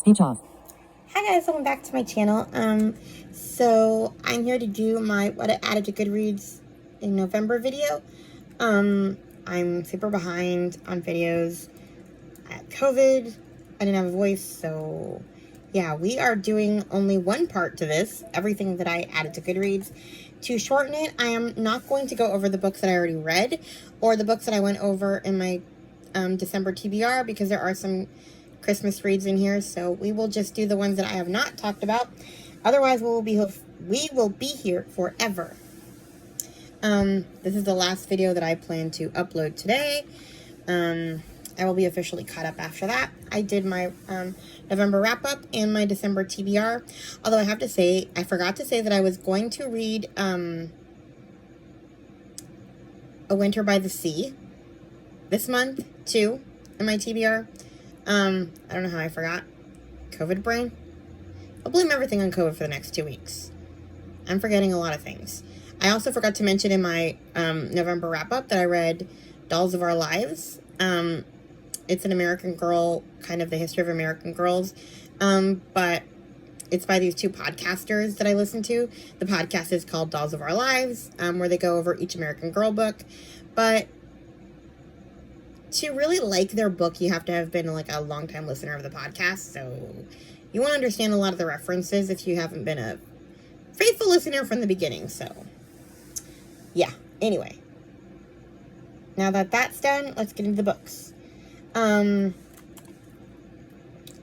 Speech off. Hi guys, welcome back to my channel. So I'm here to do my what I added to Goodreads in November video. I'm super behind on videos. I had COVID. I didn't have a voice, so yeah, we are doing only one part to this, everything that I added to Goodreads. To shorten it, I am not going to go over the books that I already read or the books that I went over in my December TBR, because there are some Christmas reads in here, so we will just do the ones that I have not talked about. Otherwise, we will be here forever. This is the last video that I plan to upload today. I will be officially caught up after that. I did my November wrap-up and my December TBR. Although I have to say, I forgot to say that I was going to read A Winter by the Sea this month, too, in my TBR. I don't know how I forgot. COVID brain. I'll blame everything on COVID for the next 2 weeks. I'm forgetting a lot of things. I also forgot to mention in my November wrap-up that I read Dolls of Our Lives. It's an American Girl, kind of the history of American girls. But it's by these two podcasters that I listen to. The podcast is called Dolls of Our Lives, where they go over each American Girl book. But to really like their book, you have to have been like a long-time listener of the podcast. So you won't understand a lot of the references if you haven't been a faithful listener from the beginning. So yeah, anyway. Now that that's done, let's get into the books.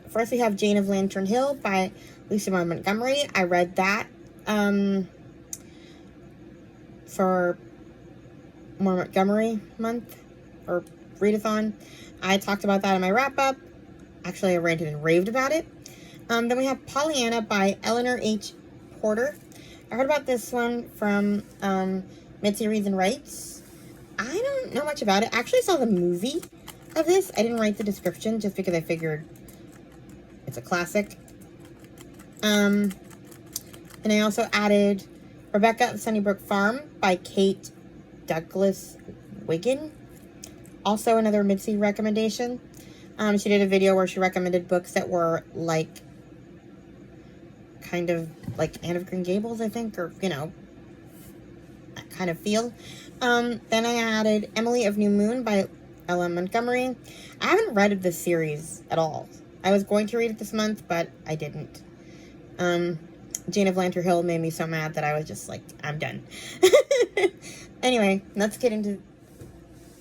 First we have Jane of Lantern Hill by Lucy Maud Montgomery. I read that for more Montgomery month, or readathon. I talked about that in my wrap-up. Actually, I ranted and raved about it. Then we have Pollyanna by Eleanor H. Porter. I heard about this one from Mitzi Reads and Writes. I don't know much about it. I actually saw the movie of this. I didn't write the description just because I figured it's a classic. And I also added Rebecca of Sunnybrook Farm by Kate Douglas Wiggin. Also another Mitzi recommendation. She did a video where she recommended books that were like, kind of like Anne of Green Gables, I think, or, you know, that kind of feel. Then I added Emily of New Moon by Ella Montgomery. I haven't read this series at all. I was going to read it this month, but I didn't. Jane of Lantern Hill made me so mad that I was just like, I'm done. Anyway, let's get into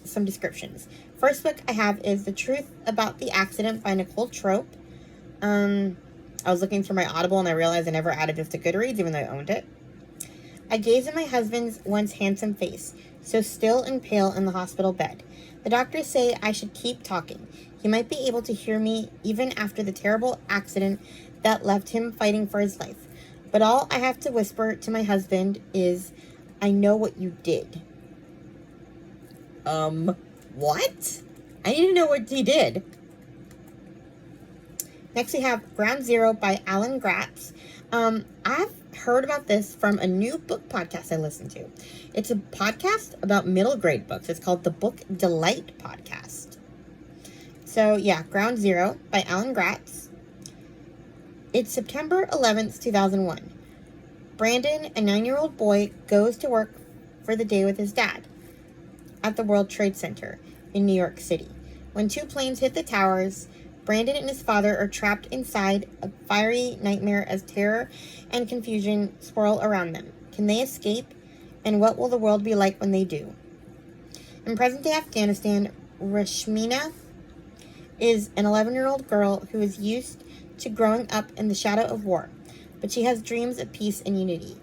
some descriptions. First book I have is The Truth About the Accident by Nicole Trope. I was looking through my Audible and I realized I never added this to Goodreads, even though I owned it. I gaze at my husband's once handsome face, so still and pale in the hospital bed. The doctors say I should keep talking. He might be able to hear me even after the terrible accident that left him fighting for his life. But all I have to whisper to my husband is, I know what you did. What? I need to know what he did. Next we have Ground Zero by Alan Gratz. I've heard about this from a new book podcast I listen to. It's a podcast about middle grade books. It's called the Book Delight Podcast. So yeah, Ground Zero by Alan Gratz. It's September 11th, 2001. Brandon, a 9-year-old boy, goes to work for the day with his dad at the World Trade Center in New York City. When two planes hit the towers, Brandon and his father are trapped inside a fiery nightmare as terror and confusion swirl around them. Can they escape? And what will the world be like when they do? In present-day Afghanistan, Rashmina is an 11-year-old girl who is used to growing up in the shadow of war, but she has dreams of peace and unity.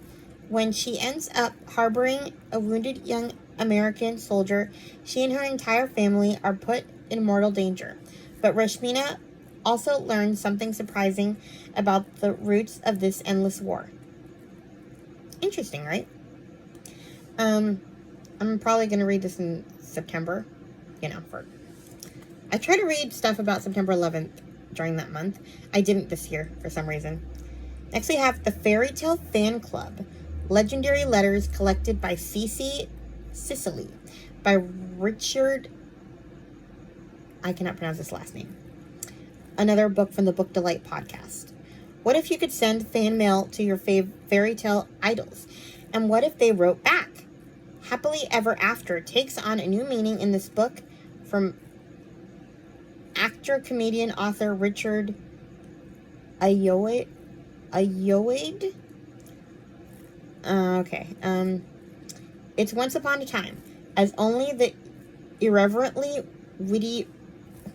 When she ends up harboring a wounded young American soldier, she and her entire family are put in mortal danger. But Rashmina also learns something surprising about the roots of this endless war. Interesting, right? I'm probably going to read this in September. I try to read stuff about September 11th during that month. I didn't this year for some reason. Next we have The Fairy Tale Fan Club. Legendary Letters Collected by Cece Sicily by Richard, I cannot pronounce this last name. another book from the Book Delight podcast. What if you could send fan mail to your fairy tale idols? And what if they wrote back? Happily Ever After takes on a new meaning in this book from actor, comedian, author Richard Ayoade. It's once upon a time, as only the irreverently witty...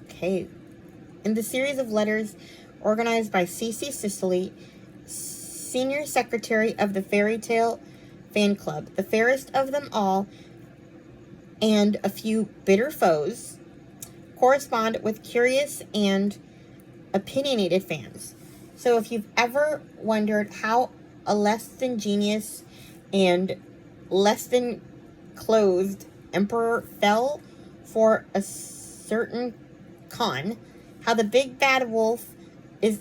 Okay. In the series of letters organized by Cece Sicily, Senior Secretary of the Fairy Tale Fan Club, the fairest of them all, and a few bitter foes, correspond with curious and opinionated fans. So if you've ever wondered how a less than genius and less than clothed emperor fell for a certain con, how the big bad wolf is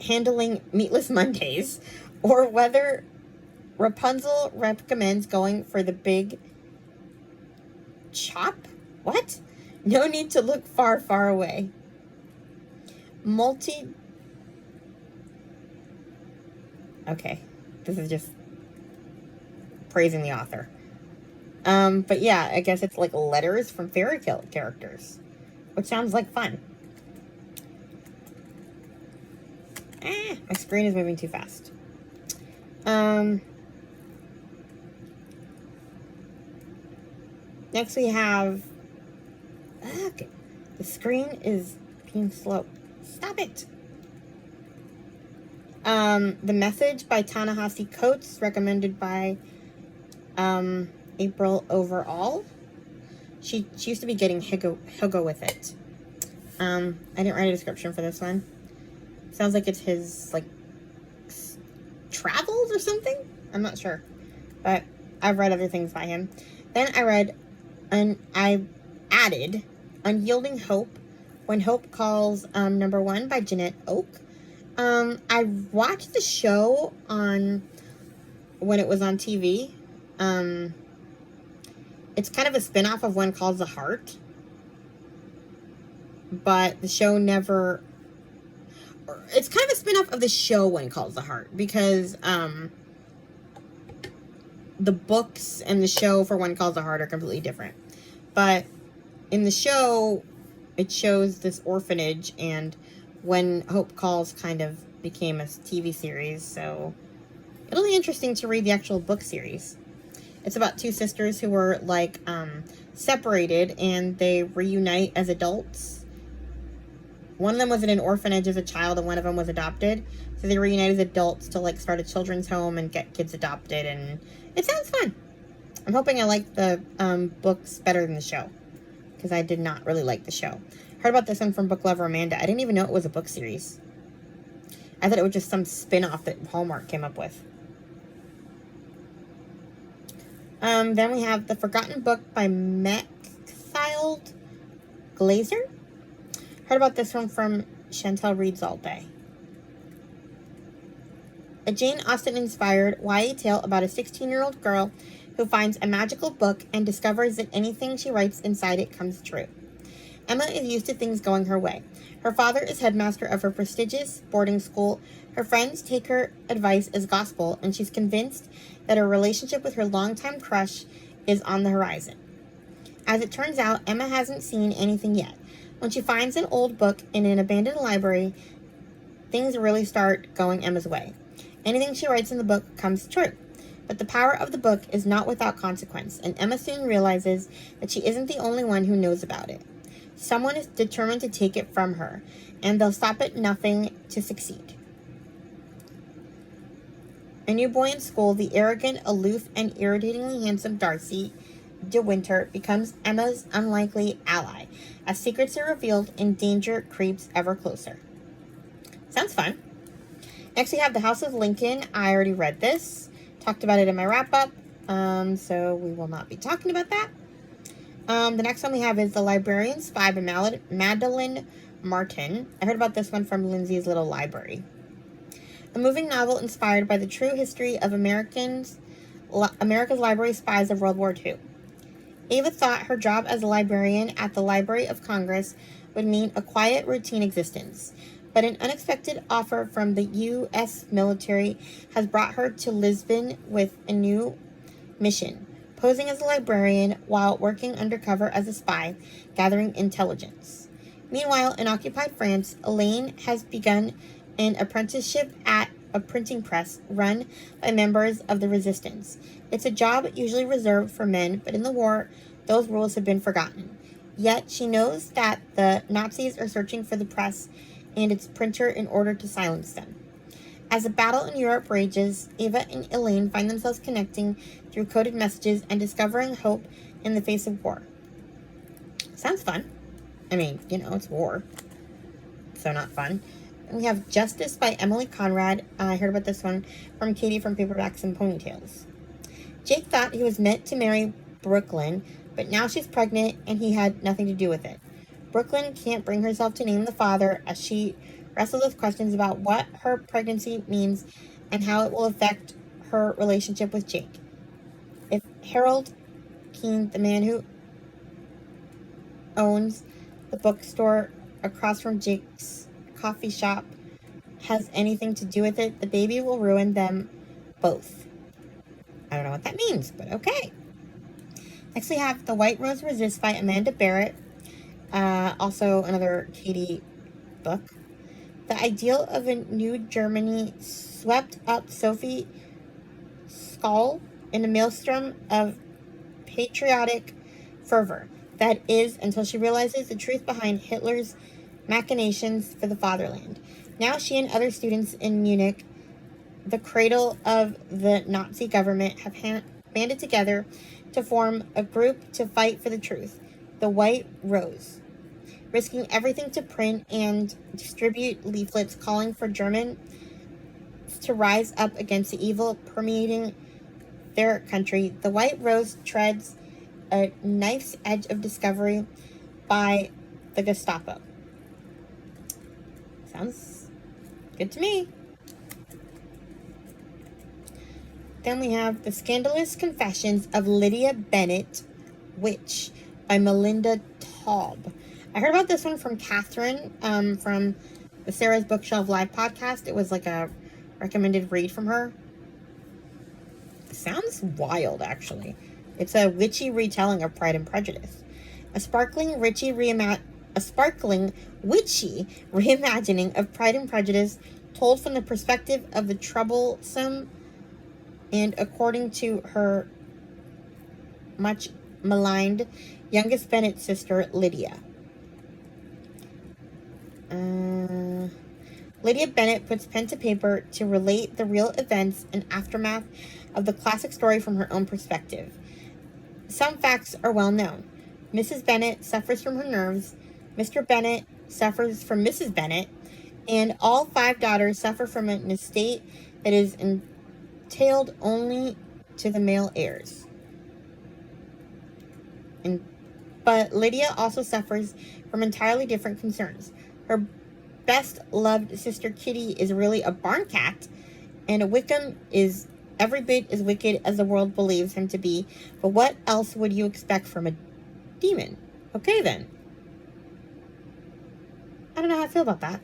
handling Meatless Mondays, or whether Rapunzel recommends going for the big chop? What? No need to look far, far away. Okay, this is just praising the author. But yeah, I guess it's like letters from fairy tale characters, which sounds like fun. My screen is moving too fast. Next we have... Okay. The screen is being slow. Stop it! The Message by Ta-Nehisi Coates, recommended by April Overall. She used to be getting Hugo with it. I didn't write a description for this one. Sounds like it's his, like, travels or something? I'm not sure. But I've read other things by him. Then I added Unyielding Hope, When Hope Calls, number 1 by Jeanette Oak. I watched the show when it was on TV. It's kind of a spin-off of When Calls the Heart. But the show never... It's kind of a spin-off of the show When Calls the Heart, because the books and the show for When Calls the Heart are completely different. But in the show, it shows this orphanage, and When Hope Calls kind of became a TV series, so it'll be interesting to read the actual book series. It's about two sisters who were, like, separated, and they reunite as adults. One of them was in an orphanage as a child, and one of them was adopted. So they reunite as adults to, like, start a children's home and get kids adopted, and it sounds fun. I'm hoping I like the books better than the show, because I did not really like the show. Heard about this one from Book Lover Amanda. I didn't even know it was a book series. I thought it was just some spin-off that Hallmark came up with. Then we have The Forgotten Book by Maxfield Glazer. Heard about this one from Chantel Reads All Day. A Jane Austen-inspired YA tale about a 16-year-old girl who finds a magical book and discovers that anything she writes inside it comes true. Emma is used to things going her way. Her father is headmaster of her prestigious boarding school. Her friends take her advice as gospel, and she's convinced that her relationship with her longtime crush is on the horizon. As it turns out, Emma hasn't seen anything yet. When she finds an old book in an abandoned library, things really start going Emma's way. Anything she writes in the book comes true. But the power of the book is not without consequence, and Emma soon realizes that she isn't the only one who knows about it. Someone is determined to take it from her, and they'll stop at nothing to succeed. A new boy in school, the arrogant, aloof, and irritatingly handsome Darcy De Winter becomes Emma's unlikely ally, as secrets are revealed and danger creeps ever closer. Sounds fun. Next we have The House of Lincoln. I already read this. Talked about it in my wrap-up, so we will not be talking about that. The next one we have is The Librarian Spy by Madeline Martin. I heard about this one from Lindsay's Little Library. A moving novel inspired by the true history of America's library spies of World War II. Ava thought her job as a librarian at the Library of Congress would mean a quiet, routine existence. But an unexpected offer from the U.S. military has brought her to Lisbon with a new mission, posing as a librarian while working undercover as a spy, gathering intelligence. Meanwhile, in occupied France, Elaine has begun an apprenticeship at a printing press run by members of the resistance. It's a job usually reserved for men, but in the war, those rules have been forgotten. Yet she knows that the Nazis are searching for the press and its printer in order to silence them. As the battle in Europe rages, Ava and Elaine find themselves connecting through coded messages and discovering hope in the face of war. Sounds fun. I mean, it's war, so not fun. And we have Justice by Emily Conrad. I heard about this one from Katie from Paperbacks and Ponytails. Jake thought he was meant to marry Brooklyn, but now she's pregnant and he had nothing to do with it. Brooklyn can't bring herself to name the father as she wrestles with questions about what her pregnancy means and how it will affect her relationship with Jake. If Harold Keene, the man who owns the bookstore across from Jake's coffee shop, has anything to do with it, the baby will ruin them both. I don't know what that means, but okay. Next we have The White Rose Resists by Amanda Barrett. Also another Katie book. The ideal of a new Germany swept up Sophie Scholl in a maelstrom of patriotic fervor. That is, until she realizes the truth behind Hitler's machinations for the fatherland. Now she and other students in Munich, the cradle of the Nazi government, have banded together to form a group to fight for the truth, the White Rose, risking everything to print and distribute leaflets calling for Germans to rise up against the evil permeating their country. The White Rose treads a knife's edge of discovery by the Gestapo. Sounds good to me. Then we have The Scandalous Confessions of Lydia Bennet, Witch by Melinda Taub. I heard about this one from Catherine from the Sarah's Bookshelf Live podcast. It was like a recommended read from her. It sounds wild, actually. It's a witchy retelling of Pride and Prejudice. A sparkling witchy reimagining of Pride and Prejudice told from the perspective of the troublesome and, according to her much maligned youngest Bennet sister, Lydia. Lydia Bennet puts pen to paper to relate the real events and aftermath of the classic story from her own perspective. Some facts are well known. Mrs. Bennet suffers from her nerves, Mr. Bennet suffers from Mrs. Bennet, and all 5 daughters suffer from an estate that is entailed only to the male heirs. But Lydia also suffers from entirely different concerns. Her best-loved sister Kitty is really a barn cat, and Wickham is every bit as wicked as the world believes him to be. But what else would you expect from a demon? Okay, then. I don't know how I feel about that.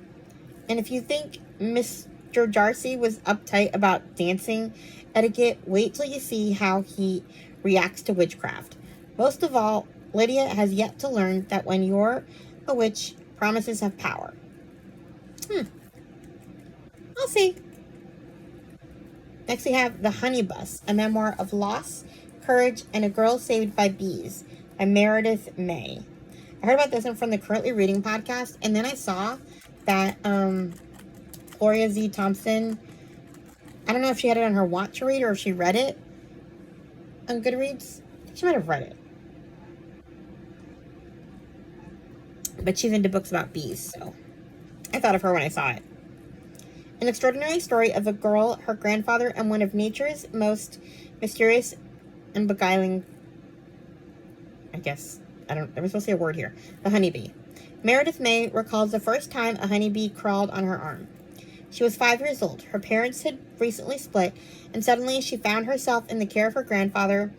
And if you think Mr. Darcy was uptight about dancing etiquette, wait till you see how he reacts to witchcraft. Most of all, Lydia has yet to learn that when you're a witch, promises have power. I'll see. Next we have The Honey Bus, a memoir of loss, courage, and a girl saved by bees by Meredith May. I heard about this one from the Currently Reading podcast, and then I saw that Gloria Z. Thompson, I don't know if she had it on her want to read or if she read it on Goodreads. I think she might have read it. But she's into books about bees, so I thought of her when I saw it. An extraordinary story of a girl, her grandfather, and one of nature's most mysterious and beguiling, there was supposed to be a word here, the honeybee. Meredith May recalls the first time a honeybee crawled on her arm. She was 5 years old. Her parents had recently split, and suddenly she found herself in the care of her grandfather,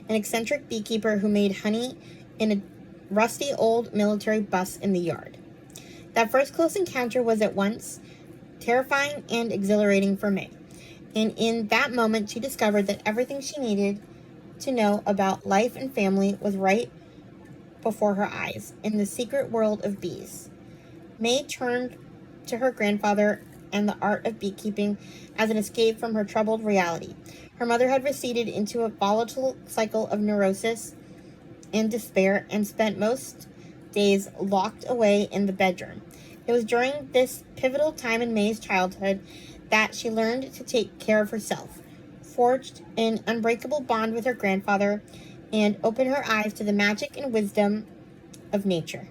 an eccentric beekeeper who made honey in a rusty old military bus in the yard. That first close encounter was at once terrifying and exhilarating for May. And in that moment, she discovered that everything she needed to know about life and family was right before her eyes in the secret world of bees. May turned to her grandfather and the art of beekeeping as an escape from her troubled reality. Her mother had receded into a volatile cycle of neurosis and despair and spent most days locked away in the bedroom. It was during this pivotal time in May's childhood that she learned to take care of herself, forged an unbreakable bond with her grandfather, and opened her eyes to the magic and wisdom of nature.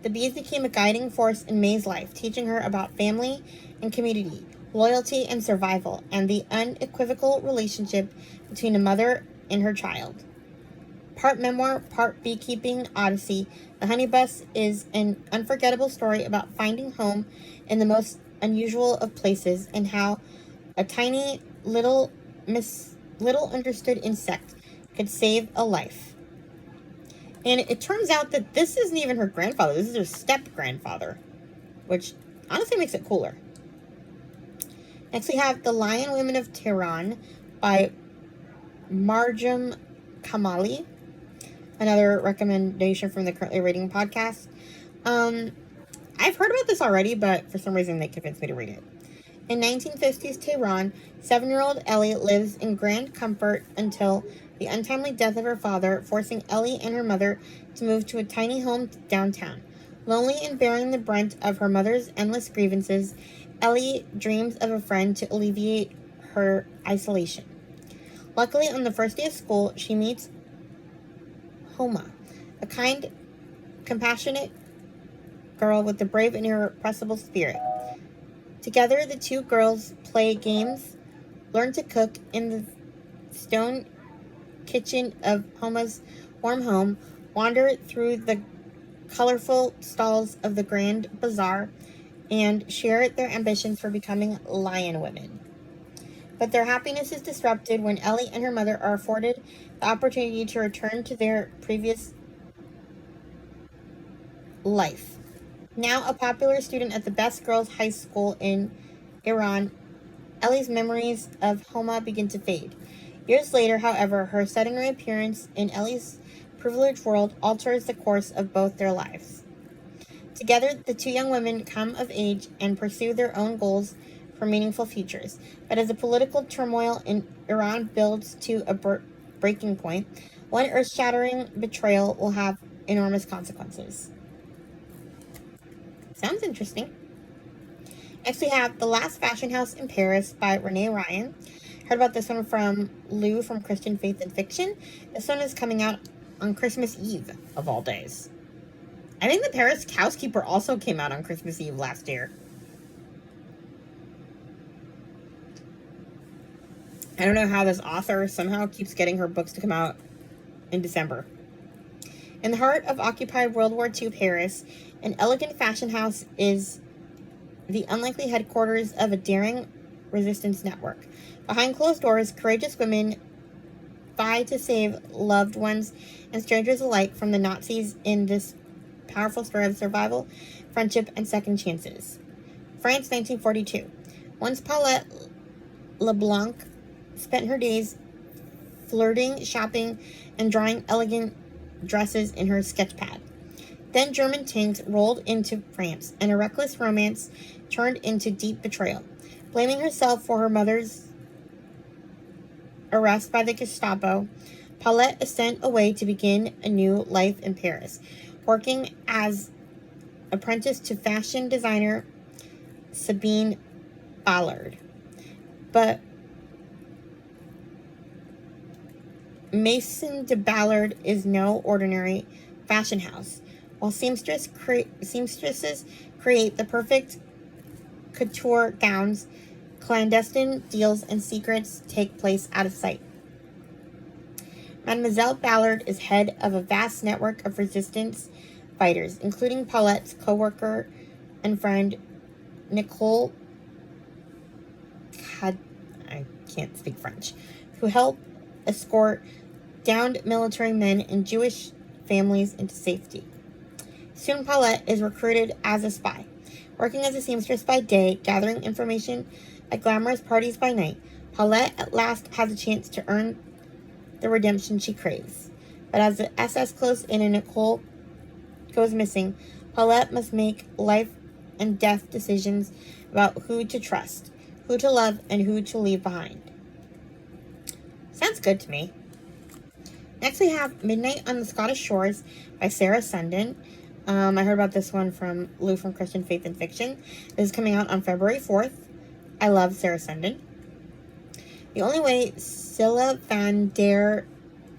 The bees became a guiding force in May's life, teaching her about family and community, loyalty and survival, and the unequivocal relationship between a mother and her child. Part memoir, part beekeeping odyssey, The Honey Bus is an unforgettable story about finding home in the most unusual of places and how a tiny little understood insect could save a life. And it turns out that this isn't even her grandfather. This is her step-grandfather, which honestly makes it cooler. Next we have The Lion Women of Tehran by Marjam Kamali. Another recommendation from the Currently Reading podcast. I've heard about this already, but for some reason they convinced me to read it. In 1950s Tehran, 7-year-old Ellie lives in grand comfort until the untimely death of her father, forcing Ellie and her mother to move to a tiny home downtown. Lonely and bearing the brunt of her mother's endless grievances, Ellie dreams of a friend to alleviate her isolation. Luckily, on the first day of school, she meets Homa, a kind, compassionate girl with a brave and irrepressible spirit. Together, the two girls play games, learn to cook in the stone kitchen of Homa's warm home, wander through the colorful stalls of the Grand Bazaar, and share their ambitions for becoming lion women. But their happiness is disrupted when Ellie and her mother are afforded the opportunity to return to their previous life. Now a popular student at the best girls' high school in Iran, Ellie's memories of Homa begin to fade. Years later, however, her sudden reappearance in Ellie's privileged world alters the course of both their lives. Together, the two young women come of age and pursue their own goals for meaningful futures. But as the political turmoil in Iran builds to a breaking point, one earth-shattering betrayal will have enormous consequences. Sounds interesting. Next we have The Last Fashion House in Paris by Renee Ryan. Heard about this one from Lou from Christian Faith and Fiction. This one is coming out on Christmas Eve, of all days. I think The Paris Housekeeper also came out on Christmas Eve last year. I don't know how this author somehow keeps getting her books to come out in December. In the heart of occupied World War II Paris, an elegant fashion house is the unlikely headquarters of a daring resistance network. Behind closed doors, courageous women vie to save loved ones and strangers alike from the Nazis in this powerful story of survival, friendship, and second chances. France, 1942. Once Paulette LeBlanc spent her days flirting, shopping, and drawing elegant dresses in her sketchpad. Then German tanks rolled into France, and a reckless romance turned into deep betrayal. Blaming herself for her mother's arrest by the Gestapo, Paulette is sent away to begin a new life in Paris, working as apprentice to fashion designer Sabine Ballard. But Maison de Ballard is no ordinary fashion house. While seamstresses create the perfect couture gowns, clandestine deals and secrets take place out of sight. Mademoiselle Ballard is head of a vast network of resistance fighters, including Paulette's co-worker and friend Nicole I can't speak French, who help escort downed military men and Jewish families into safety. Soon Paulette is recruited as a spy. Working as a seamstress by day, gathering information at glamorous parties by night, Paulette at last has a chance to earn the redemption she craves. But as the SS closes in and Nicole goes missing, Paulette must make life and death decisions about who to trust, who to love, and who to leave behind. Sounds good to me. Next we have Midnight on the Scottish Shores by Sarah Sundin. I heard about this one from Lou from Christian Faith and Fiction. This is coming out on February 4th. I love Sarah Sundin. The only way Scylla van der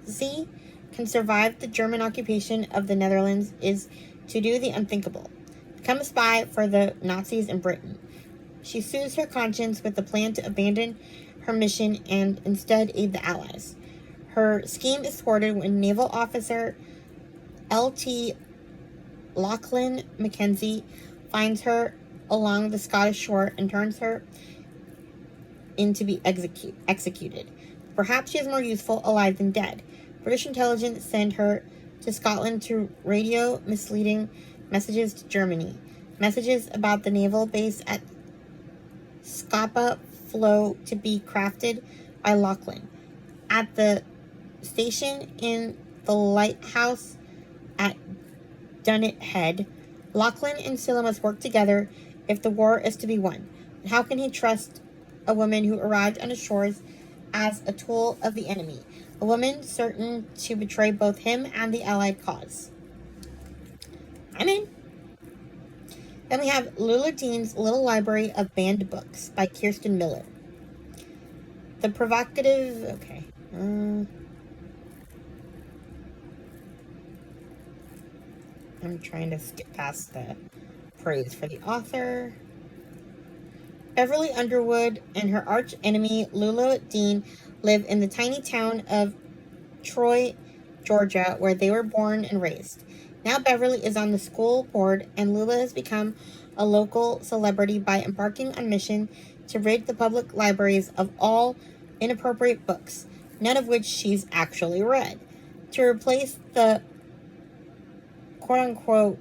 Zee can survive the German occupation of the Netherlands is to do the unthinkable. Become a spy for the Nazis in Britain. She soothes her conscience with the plan to abandon her mission and instead aid the Allies. Her scheme is thwarted when naval officer L.T. Lachlan Mackenzie finds her along the Scottish shore and turns her in to be executed. Perhaps she is more useful alive than dead. British intelligence send her to Scotland to radio misleading messages to Germany. Messages about the naval base at Scapa Flow to be crafted by Lachlan. At the station in the lighthouse at Dunnet Head, Lachlan and Scylla must work together if the war is to be won. But how can he trust a woman who arrived on his shores as a tool of the enemy? A woman certain to betray both him and the Allied cause. I'm in. Then we have Lula Dean's Little Library of Banned Books by Kirsten Miller. The provocative... Okay. I'm trying to skip past the praise for the author. Beverly Underwood and her arch enemy, Lula Dean, live in the tiny town of Troy, Georgia, where they were born and raised. Now Beverly is on the school board, and Lula has become a local celebrity by embarking on a mission to rid the public libraries of all inappropriate books, none of which she's actually read. To replace the quote-unquote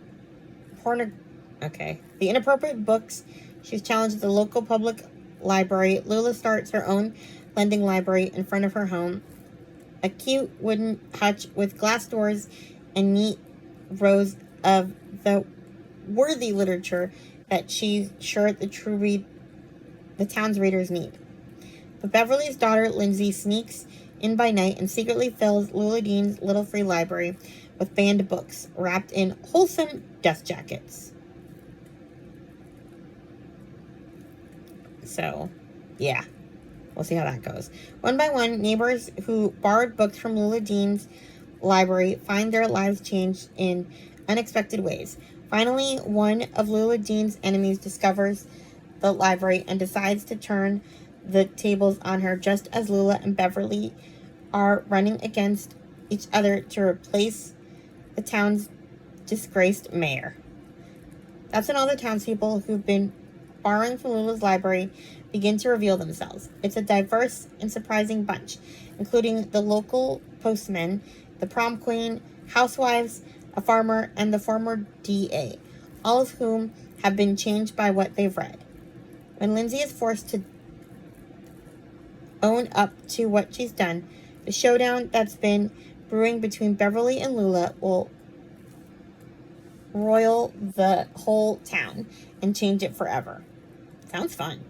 the inappropriate books, she's challenged the local public library. Lula starts her own lending library in front of her home, a cute wooden hutch with glass doors and neat rows of the worthy literature that she's sure the town's readers need. But Beverly's daughter, Lindsay, sneaks in by night and secretly fills Lula Dean's little free library with banned books wrapped in wholesome dust jackets. So, yeah. We'll see how that goes. One by one, neighbors who borrowed books from Lula Dean's library find their lives changed in unexpected ways. Finally, one of Lula Dean's enemies discovers the library and decides to turn the tables on her just as Lula and Beverly are running against each other to replace the town's disgraced mayor. That's when all the townspeople who've been borrowing from Lula's library begin to reveal themselves. It's a diverse and surprising bunch, including the local postman, the prom queen, housewives, a farmer, and the former DA, all of whom have been changed by what they've read. When Lindsay is forced to own up to what she's done, the showdown that's been brewing between Beverly and Lula will roil the whole town and change it forever. Sounds fun.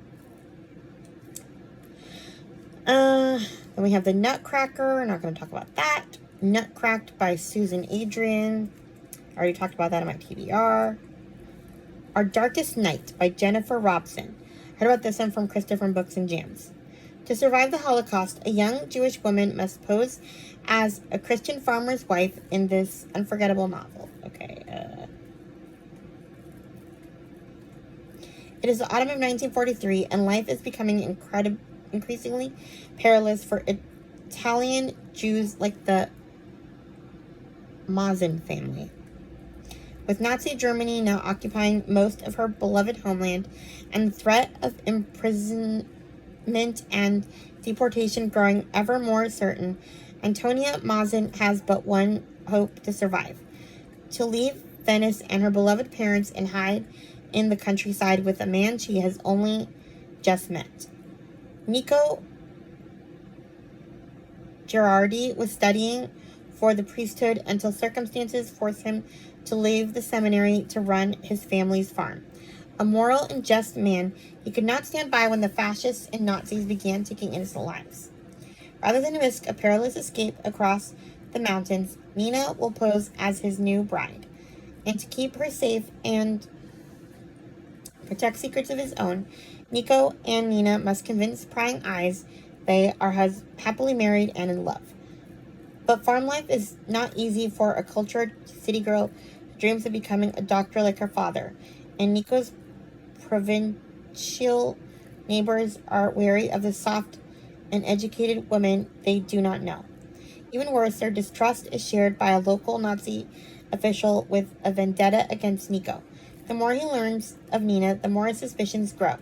Then we have The Nutcracker. We're not going to talk about that. Nutcracked by Susan Adrian. I already talked about that in my TBR. Our Darkest Night by Jennifer Robson. Heard about this one from Krista from Books and Jams. To survive the Holocaust, a young Jewish woman must pose as a Christian farmer's wife in this unforgettable novel. It is the autumn of 1943, and life is becoming increasingly perilous for Italian Jews like the Mazin family. With Nazi Germany now occupying most of her beloved homeland, and the threat of imprisonment and deportation growing ever more certain, Antonia Mazin has but one hope to survive: to leave Venice and her beloved parents and hide in the countryside with a man she has only just met. Nico Gerardi was studying for the priesthood until circumstances forced him to leave the seminary to run his family's farm. A moral and just man, he could not stand by when the fascists and Nazis began taking innocent lives. Rather than risk a perilous escape across the mountains, Nina will pose as his new bride. And to keep her safe and protect secrets of his own, Nico and Nina must convince prying eyes they are happily married and in love. But farm life is not easy for a cultured city girl who dreams of becoming a doctor like her father, and Nico's provincial neighbors are wary of the soft and educated woman they do not know. Even worse, their distrust is shared by a local Nazi official with a vendetta against Nico. The more he learns of Nina, the more his suspicions grow,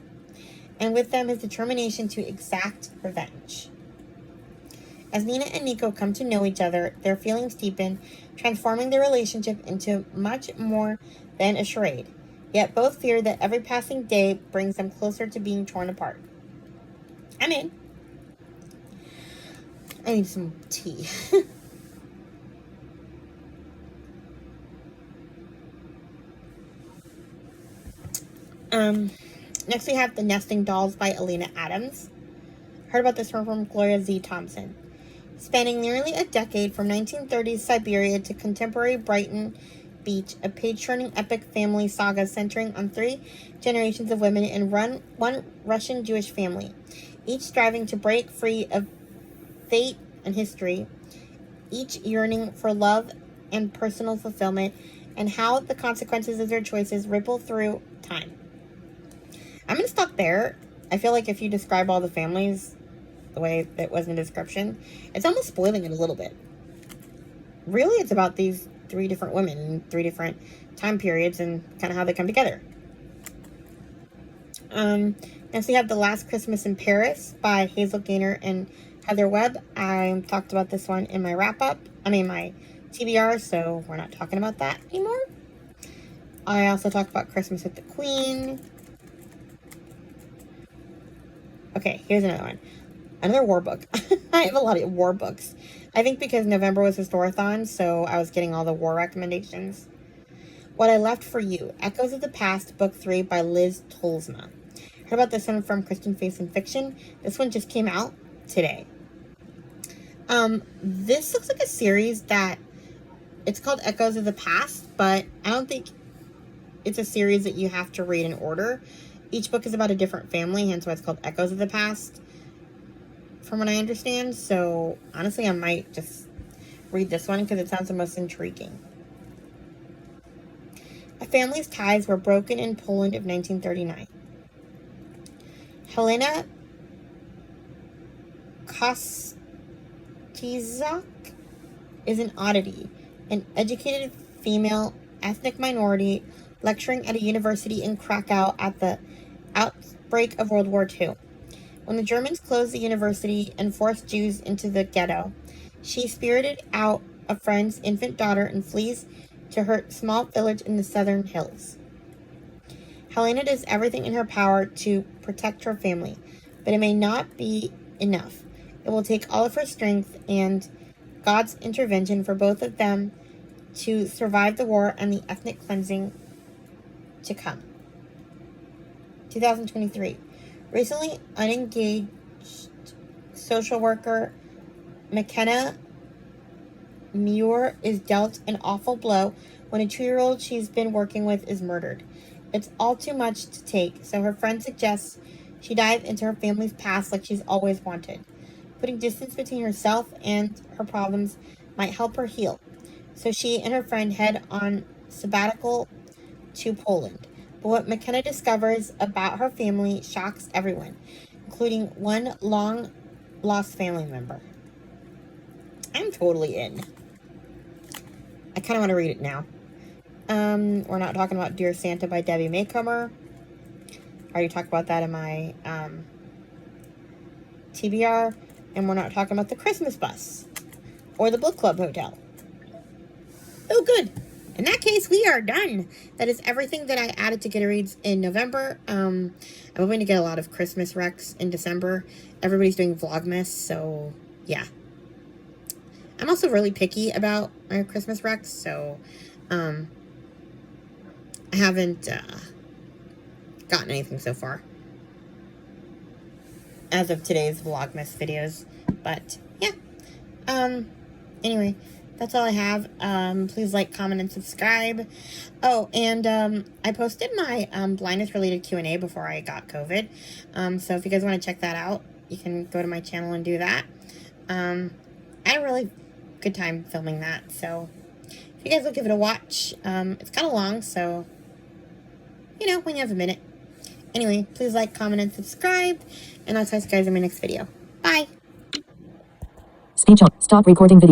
and with them his determination to exact revenge. As Nina and Nico come to know each other, their feelings deepen, transforming their relationship into much more than a charade. Yet both fear that every passing day brings them closer to being torn apart. I'm in. I need some tea. Next we have The Nesting Dolls by Elena Adams. Heard about this one from Gloria Z. Thompson. Spanning nearly a decade from 1930s Siberia to contemporary Brighton Beach, a page-turning epic family saga centering on 3 generations of women in one Russian Jewish family, each striving to break free of fate and history, each yearning for love and personal fulfillment, and how the consequences of their choices ripple through time. I'm going to stop there. I feel like if you describe all the families the way it was in the description, it's almost spoiling it a little bit. Really, it's about these 3 different women in 3 different time periods and kind of how they come together. Next we have The Last Christmas in Paris by Hazel Gaynor and Heather Webb. I talked about this one in my my TBR, so we're not talking about that anymore. I also talked about Christmas with the Queen. Okay, here's another one. Another war book. I have a lot of war books. I think because November was Historathon, so I was getting all the war recommendations. What I Left for You, Echoes of the Past, Book 3 by Liz Tolsma. Heard about this one from Kristen Face and Fiction. This one just came out today. This looks like a series that, it's called Echoes of the Past, but I don't think it's a series that you have to read in order. Each book is about a different family, hence why it's called Echoes of the Past, from what I understand. So, honestly, I might just read this one because it sounds the most intriguing. A family's ties were broken in Poland of 1939. Helena Kostizak is an oddity, an educated female ethnic minority lecturing at a university in Krakow at the outbreak of World War II. When the Germans closed the university and forced Jews into the ghetto, she spirited out a friend's infant daughter and flees to her small village in the southern hills. Helena does everything in her power to protect her family, but it may not be enough. It will take all of her strength and God's intervention for both of them to survive the war and the ethnic cleansing to come. 2023. Recently unengaged social worker McKenna Muir is dealt an awful blow when a 2-year-old she's been working with is murdered. It's all too much to take, so her friend suggests she dive into her family's past like she's always wanted. Putting distance between herself and her problems might help her heal. So she and her friend head on sabbatical to Poland. But what McKenna discovers about her family shocks everyone, including one long-lost family member. I'm totally in. I kind of want to read it now. We're not talking about Dear Santa by Debbie Maycomer. I already talked about that in my TBR. And we're not talking about The Christmas Bus or The Book Club Hotel. Oh, good. in that case, we are done. That is everything that I added to Goodreads in November. I'm hoping to get a lot of Christmas recs in December. Everybody's doing Vlogmas, so yeah. I'm also really picky about my Christmas recs, so I haven't gotten anything so far as of today's Vlogmas videos. But yeah. Anyway, that's all I have. Please like, comment, and subscribe. Oh, and I posted my blindness related Q&A before I got COVID. So if you guys want to check that out, you can go to my channel and do that. I had a really good time filming that, so if you guys will give it a watch. It's kind of long, so you know, when you have a minute. Anyway, please like, comment, and subscribe, and I'll talk to you guys in my next video. Bye. Speech on. Stop recording video.